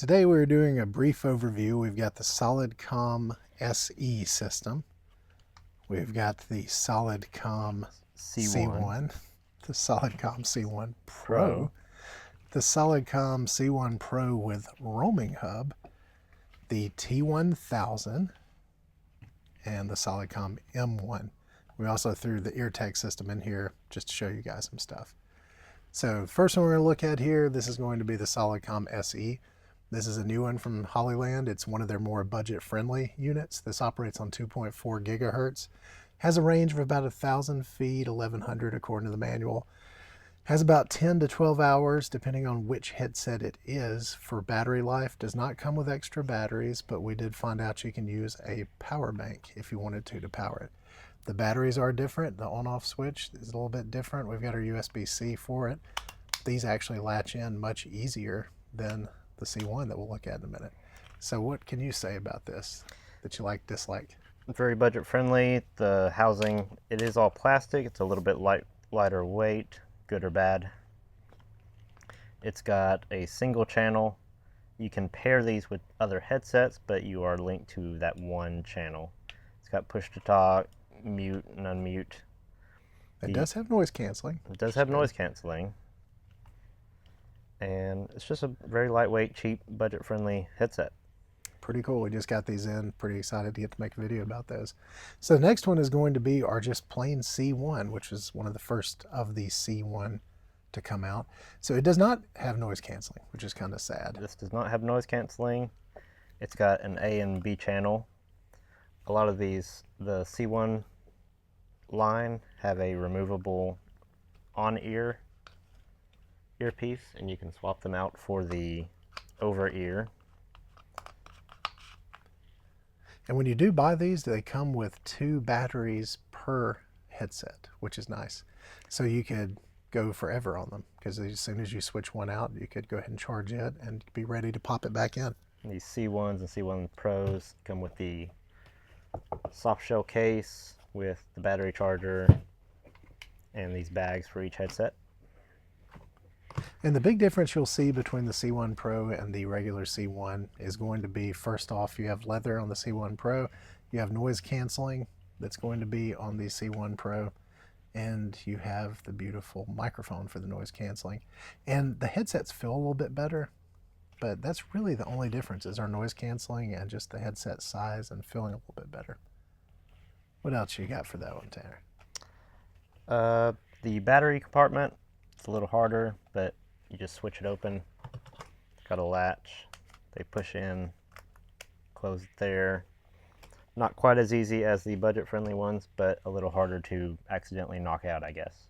Today we're doing a brief overview. We've got the Solidcom SE system. We've got the Solidcom C1, the Solidcom C1 Pro, the Solidcom C1 Pro with roaming hub, the T1000, and the Solidcom M1. We also threw the Eartec system in here just to show you guys some stuff. So first one we're going to look at here, this is going to be the Solidcom SE. This is a new one from Hollyland. It's one of their more budget-friendly units. This operates on 2.4 gigahertz. Has a range of about 1,000 feet, 1,100 according to the manual. Has about 10 to 12 hours, depending on which headset it is, for battery life. Does not come with extra batteries, but we did find out you can use a power bank if you wanted to power it. The batteries are different. The on-off switch is a little bit different. We've got our USB-C for it. These actually latch in much easier than the C1 that we'll look at in a minute. So what can you say about this that you like, dislike? Very budget friendly. The housing, it is all plastic. It's a little bit lighter weight, good or bad. It's got a single channel. You can pair these with other headsets, but you are linked to that one channel. It's got push to talk, mute and unmute. It does have noise canceling. It does have noise canceling. And it's just a very lightweight, cheap, budget-friendly headset. Pretty cool. We just got these in. Pretty excited to get to make a video about those. So the next one is going to be our just plain C1, which is one of the first of the C1 to come out. So it does not have noise canceling, which is kind of sad. This does not have noise canceling. It's got an A and B channel. A lot of these, the C1 line, have a removable on-ear earpiece, and you can swap them out for the over-ear. And when you do buy these, they come with 2 batteries per headset, which is nice. So you could go forever on them, because as soon as you switch one out, you could go ahead and charge it and be ready to pop it back in. These C1s and C1 Pros come with the soft shell case with the battery charger and these bags for each headset. And the big difference you'll see between the C1 Pro and the regular C1 is going to be, first off, you have leather on the C1 Pro, you have noise canceling that's going to be on the C1 Pro, and you have the beautiful microphone for the noise canceling. And the headsets feel a little bit better, but that's really the only difference, is our noise canceling and just the headset size and feeling a little bit better. What else you got for that one, Tanner? The battery compartment, it's a little harder, but you just switch it open. Got a latch. They push in, close it there. Not quite as easy as the budget-friendly ones, but a little harder to accidentally knock out, I guess.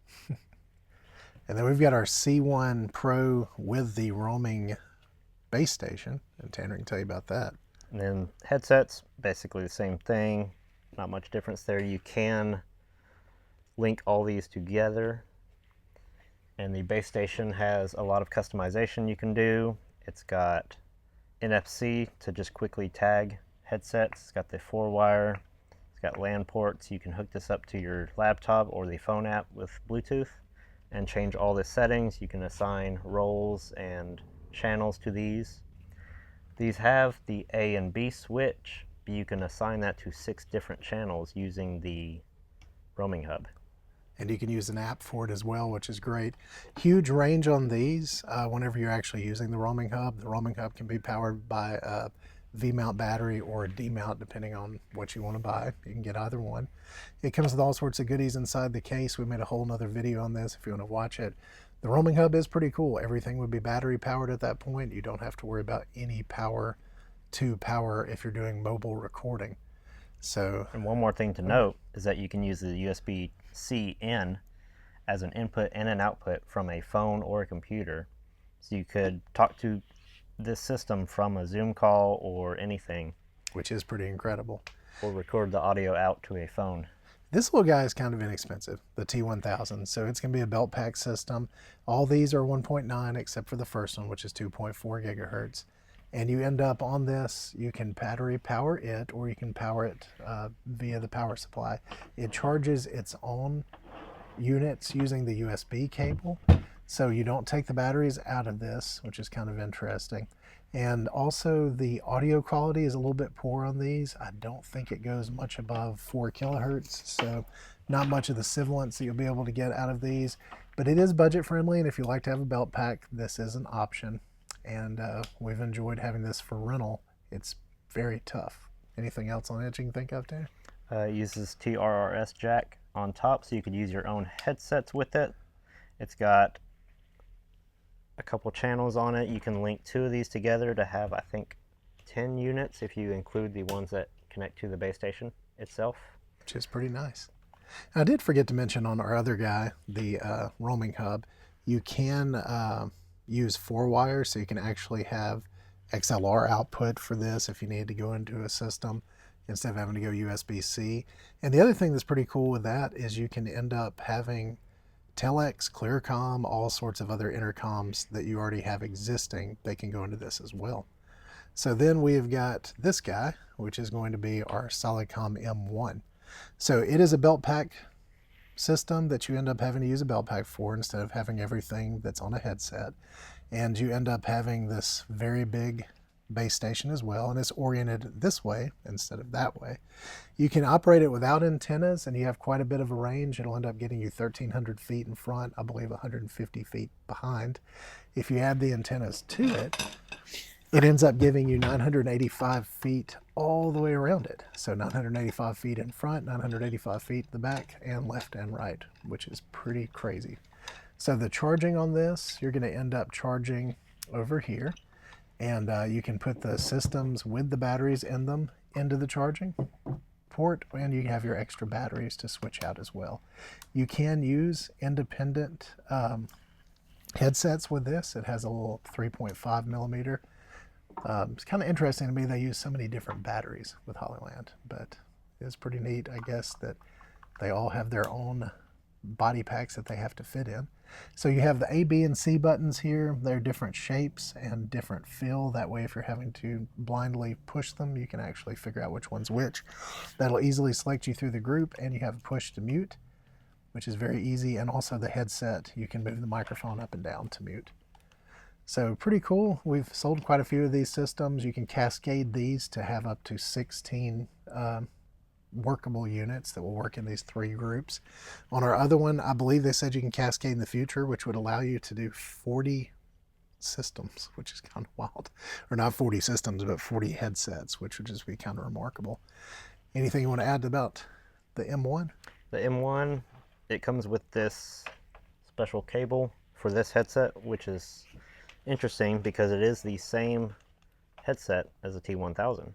And then we've got our C1 Pro with the roaming base station, and Tanner can tell you about that. And then headsets, basically the same thing. Not much difference there. You can link all these together. And the base station has a lot of customization you can do. It's got NFC to just quickly tag headsets. It's got the 4-wire. It's got LAN ports. You can hook this up to your laptop or the phone app with Bluetooth and change all the settings. You can assign roles and channels to these. These have the A and B switch, but you can assign that to 6 different channels using the roaming hub. And you can use an app for it as well, which is great. Huge range on these whenever you're actually using the roaming hub. The roaming hub can be powered by a V-mount battery or a D-mount, depending on what you want to buy. You can get either one. It comes with all sorts of goodies inside the case. We made a whole nother video on this if you want to watch it. The roaming hub is pretty cool. Everything would be battery powered at that point. You don't have to worry about any power to power if you're doing mobile recording. So, and one more thing to note is that you can use the USB-C in as an input and an output from a phone or a computer. So you could talk to this system from a Zoom call or anything. Which is pretty incredible. Or record the audio out to a phone. This little guy is kind of inexpensive, the T1000, so it's going to be a belt pack system. All these are 1.9 except for the first one, which is 2.4 gigahertz. And you end up on this, you can battery power it, or you can power it via the power supply. It charges its own units using the USB cable, so you don't take the batteries out of this, which is kind of interesting. And also the audio quality is a little bit poor on these. I don't think it goes much above 4 kilohertz, so not much of the sibilance that you'll be able to get out of these. But it is budget friendly, and if you like to have a belt pack, this is an option. And we've enjoyed having this for rental. It's very tough. Anything else on it you can think of, too? It uses TRRS jack on top, so you could use your own headsets with it. It's got a couple channels on it. You can link 2 of these together to have, I think, 10 units if you include the ones that connect to the base station itself. Which is pretty nice. I did forget to mention on our other guy, the roaming hub, you can use 4 wires, so you can actually have XLR output for this if you need to go into a system instead of having to go USB-C. And the other thing that's pretty cool with that is you can end up having Telex, Clearcom, all sorts of other intercoms that you already have existing. They can go into this as well. So then we've got this guy, which is going to be our Solidcom M1. So it is a belt pack system that you end up having to use a belt pack for instead of having everything that's on a headset. And you end up having this very big base station as well, and it's oriented this way instead of that way. You can operate it without antennas, and you have quite a bit of a range. It'll end up getting you 1,300 feet in front, I believe 150 feet behind. If you add the antennas to it, it ends up giving you 985 feet all the way around it. So 985 feet in front, 985 feet in the back, and left and right, which is pretty crazy. So the charging on this, you're going to end up charging over here. And you can put the systems with the batteries in them into the charging port, and you have your extra batteries to switch out as well. You can use independent headsets with this. It has a little 3.5 millimeter. It's kind of interesting to me they use so many different batteries with Hollyland, but it's pretty neat, I guess, that they all have their own body packs that they have to fit in. So you have the A, B, and C buttons here. They're different shapes and different feel. That way, if you're having to blindly push them, you can actually figure out which one's which. That'll easily select you through the group, and you have push to mute, which is very easy. And also the headset, you can move the microphone up and down to mute. So pretty cool. We've sold quite a few of these systems. You can cascade these to have up to 16 workable units that will work in these 3 groups. On our other one, I believe they said you can cascade in the future, which would allow you to do 40 systems, which is kind of wild. Or not 40 systems, but 40 headsets, which would just be kind of remarkable. Anything you want to add about the M1? The M1, it comes with this special cable for this headset, which is interesting because it is the same headset as the T1000.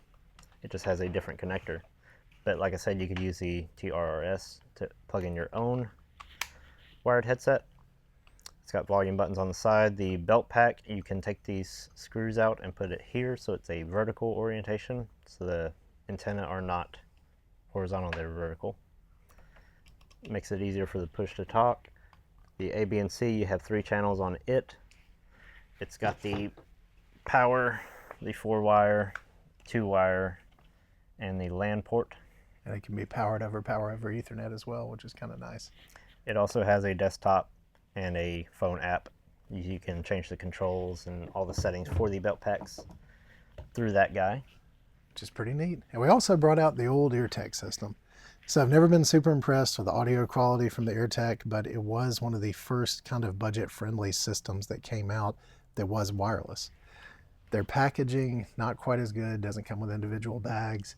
It just has a different connector. But like I said, you could use the TRRS to plug in your own wired headset. It's got volume buttons on the side. The belt pack, you can take these screws out and put it here, so it's a vertical orientation. So the antenna are not horizontal, they're vertical. It makes it easier for the push to talk. The A, B, and C, you have 3 channels on it. It's got the power, the 4-wire, 2-wire, and the LAN port. And it can be powered over power over Ethernet as well, which is kind of nice. It also has a desktop and a phone app. You can change the controls and all the settings for the belt packs through that guy. Which is pretty neat. And we also brought out the old Eartec system. So I've never been super impressed with the audio quality from the Eartec, but it was one of the first kind of budget-friendly systems that came out that was wireless. Their packaging, not quite as good, doesn't come with individual bags.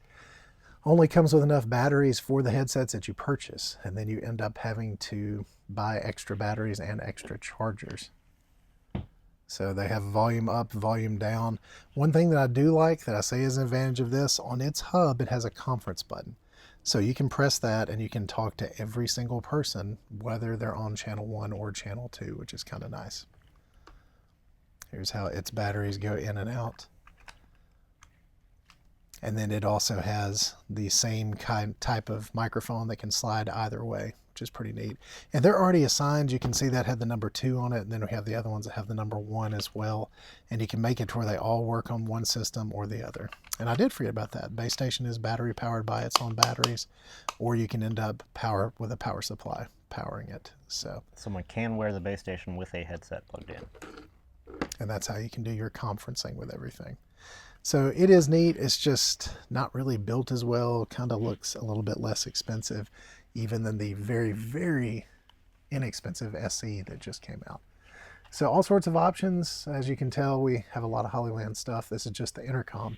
Only comes with enough batteries for the headsets that you purchase, and then you end up having to buy extra batteries and extra chargers. So they have volume up, volume down. One thing that I do like that I say is an advantage of this, on its hub it has a conference button. So you can press that and you can talk to every single person, whether they're on channel 1 or channel 2, which is kind of nice. Here's how its batteries go in and out. And then it also has the same type of microphone that can slide either way, which is pretty neat. And they're already assigned. You can see that had the number 2 on it, and then we have the other ones that have the number 1 as well. And you can make it to where they all work on one system or the other. And I did forget about that. Base station is battery powered by its own batteries, or you can end up with a power supply powering it. So someone can wear the base station with a headset plugged in. and that's how you can do your conferencing with everything. So it is neat. It's just not really built as well. Kind of looks a little bit less expensive even than the very, very inexpensive SE that just came out. So all sorts of options. As you can tell, we have a lot of Hollyland stuff. This is just the intercom.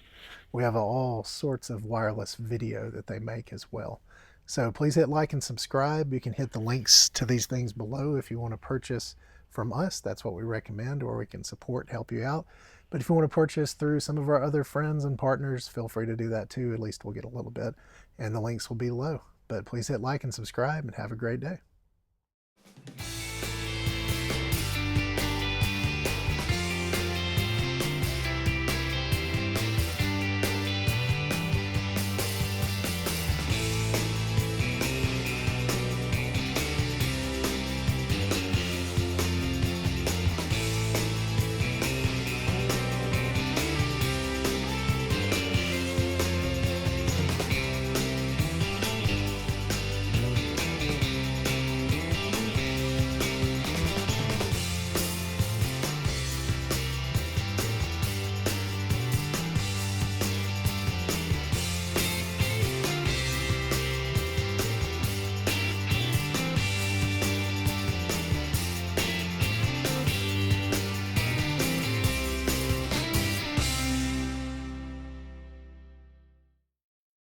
We have all sorts of wireless video that they make as well. So please hit like and subscribe. You can hit the links to these things below if you want to purchase from us. That's what we recommend, or we can support, help you out. But if you want to purchase through some of our other friends and partners, feel free to do that too. At least we'll get a little bit, and the links will be below. But please hit like and subscribe, and have a great day.